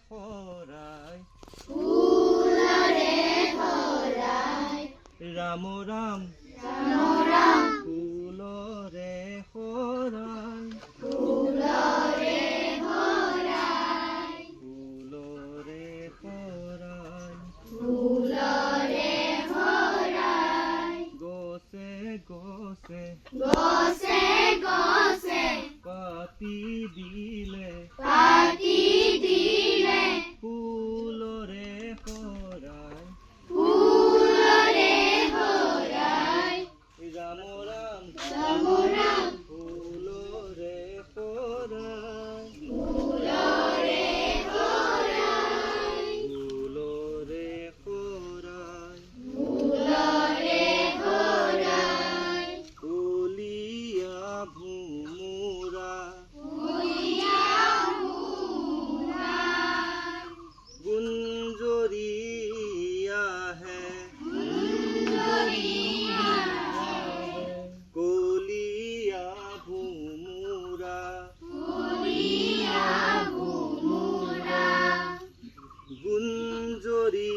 হৰাই ফুলৰে ভৰাই ৰাম ৰাম ৰাম ৰাম ফুলৰে হৰাই ফুলৰে ভৰাই ফুলৰে হৰাই ফুলৰে ভৰাই গছে গছে গছে গছে পাতি দিলে পাতি দিলে ফুলৰে হৰাই ফুলৰে ভৰাই ৰাম ৰাম ৰাম ৰাম ফুলৰে হৰাই ফুলৰে ভৰাই ফুলৰে হৰাই ফুলৰে ভৰাই কলিয়া ভোমোৰা ফুলিয়া ভোৰাই গুঞ্জৰি আহে কলিয়া ভোমোৰা ফুলিয়া ভোমোৰা গুঞ্জৰি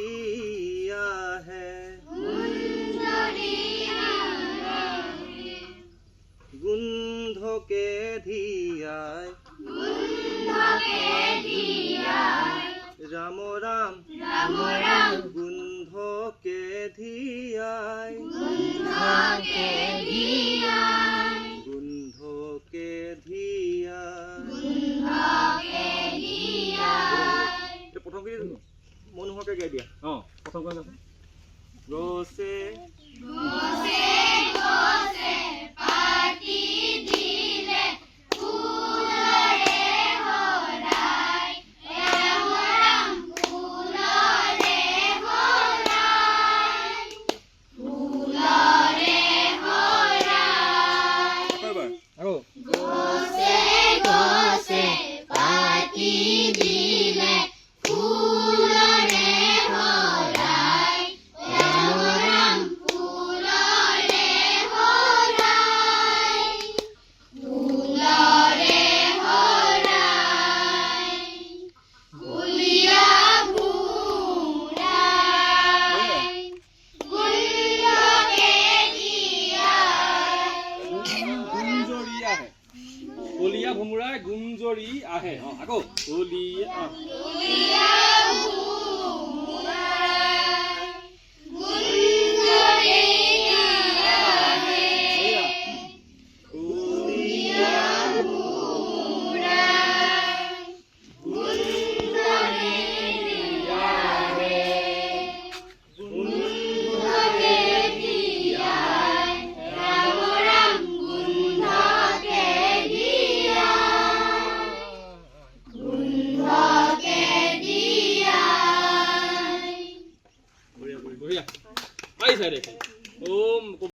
আহে গোন্ধকে ধিয়াই ৰাম ৰাম ৰাম ৰাম গোন্ধকে ধিয়াই গোন্ধকে ধিয়াই গোন্ধকে ধিয়াই গোন্ধকে ধিয়াই প্ৰথম খিনি মনোহৰকে গাই দিয়া প্ৰথম গান গছে গছে গছে পাতি দিলে ফুলৰে ভৰাই ৰাম ৰাম ফুলৰে ভৰাই ফুলৰে ভৰাই আকৌ গছে গছে পাতি দিলে ফুলৰে ভৰাই ৰাম ৰাম ফুলৰে ভৰাই ফুলৰে ভৰাই ফুলিয়া ভোৰাই গুঞ্জকে ধিয়াই গুঞ্জৰি আহে কলিয়া ভোমোৰাই গুঞ্জৰি আহে আকৌ কলিয়া ফুলিয়া ভোৰাই গুঞ্জৰি আহে ফুলিয়া ভোৰাই গুঞ্জৰি আহে গোন্ধকে ধিয়াই ৰাম ৰাম গোন্ধকে ধিয়াই গোন্ধকে ধিয়াই বঢ়িয়া আহিছে দেখোন